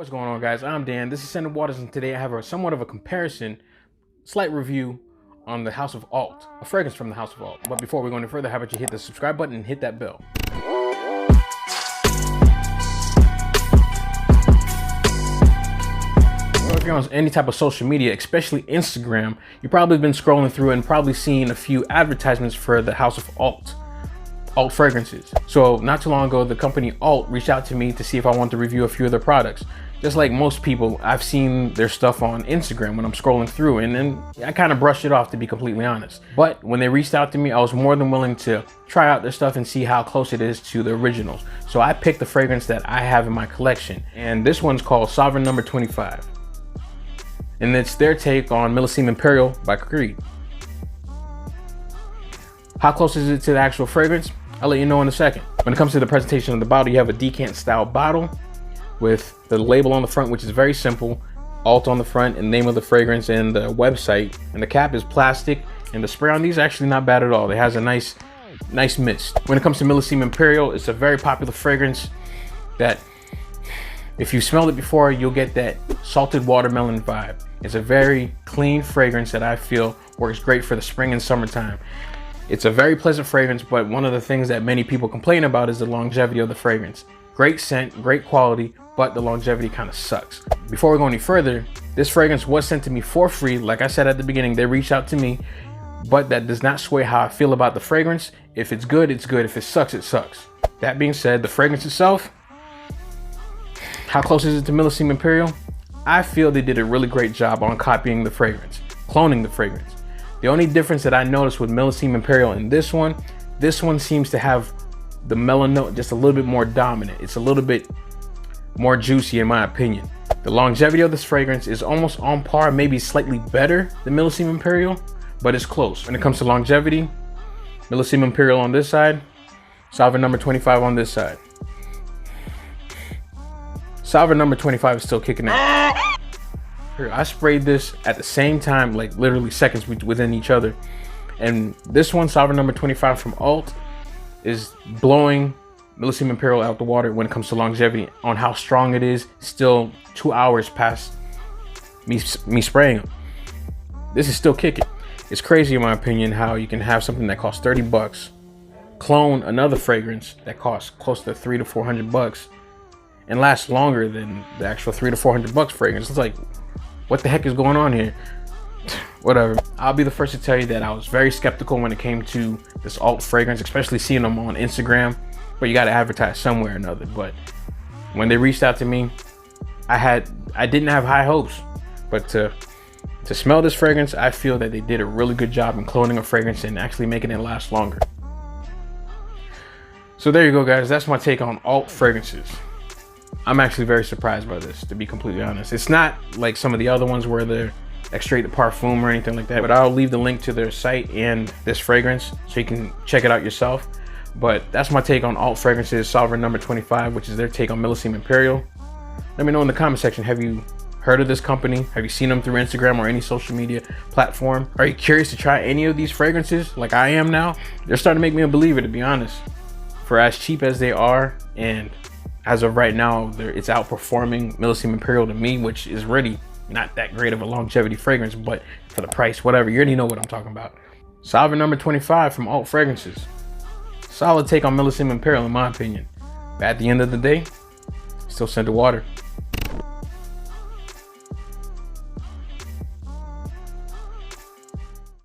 What's going on, guys? I'm Dan. This is Scented Waters, and today I have somewhat of a comparison, slight review on the House of Alt, a fragrance from the House of Alt. But before we go any further, how about you hit the subscribe button and hit that bell. If you're on any type of social media, especially Instagram, you've probably been scrolling through and probably seen a few advertisements for the House of Alt fragrances. So not too long ago, the company Alt reached out to me to see if I wanted to review a few of their products. Just like most people, I've seen their stuff on Instagram when I'm scrolling through, and then I kind of brushed it off, to be completely honest. But when they reached out to me, I was more than willing to try out their stuff and see how close it is to the originals. So I picked the fragrance that I have in my collection, and this one's called Sovereign No. 25. And it's their take on Millesime Imperial by Creed. How close is it to the actual fragrance? I'll let you know in a second. When it comes to the presentation of the bottle, you have a decant style bottle with the label on the front, which is very simple. Alt on the front and name of the fragrance and the website. And the cap is plastic, and the spray on these are actually not bad at all. It has a nice mist. When it comes to Millesime Imperial, it's a very popular fragrance that if you smelled it before, you'll get that salted watermelon vibe. It's a very clean fragrance that I feel works great for the spring and summertime. It's a very pleasant fragrance, but one of the things that many people complain about is the longevity of the fragrance. Great scent, great quality, but the longevity kind of sucks. Before we go any further, this fragrance was sent to me for free. Like I said at the beginning, they reached out to me, but that does not sway how I feel about the fragrance. If it's good, it's good. If it sucks, it sucks. That being said, the fragrance itself, how close is it to Millesime Imperial? I feel they did a really great job on copying the fragrance, cloning the fragrance. The only difference that I noticed with Millesime Imperial and this one seems to have the melon note just a little bit more dominant. It's a little bit more juicy in my opinion. The longevity of this fragrance is almost on par, maybe slightly better than Millesime Imperial, but it's close. When it comes to longevity, Millesime Imperial on this side, Sovereign No. 25 on this side. Sovereign No. 25 is still kicking out. I sprayed this at the same time, like literally seconds within each other. And this one, Sovereign No. 25 from Alt, is blowing Millesime Imperial out the water when it comes to longevity on how strong it is. Still 2 hours past me spraying them. This is still kicking. It's crazy in my opinion how you can have something that costs 30 bucks, clone another fragrance that costs close to 300 to 400 bucks, and lasts longer than the actual 300 to 400 bucks fragrance. It's like, what the heck is going on here? Whatever. I'll be the first to tell you that I was very skeptical when it came to this Alt fragrance, especially seeing them on Instagram, but you got to advertise somewhere or another. But when they reached out to me, I didn't have high hopes, but to smell this fragrance, I feel that they did a really good job in cloning a fragrance and actually making it last longer. So there you go, guys. That's my take on Alt fragrances. I'm actually very surprised by this, to be completely honest. It's not like some of the other ones where they're extrait de parfum or anything like that, but I'll leave the link to their site and this fragrance so you can check it out yourself. But that's my take on Alt fragrances, Sovereign No. 25, which is their take on Millesime Imperial. Let me know in the comment section, have you heard of this company? Have you seen them through Instagram or any social media platform? Are you curious to try any of these fragrances like I am now? They're starting to make me a believer, to be honest. For as cheap as they are, and as of right now, it's outperforming Millesime Imperial to me, which is really not that great of a longevity fragrance, but for the price, whatever, you already know what I'm talking about. Sovereign No. 25 from Alt Fragrances. Solid take on Millesime Imperial in my opinion. But at the end of the day, still Scented Water.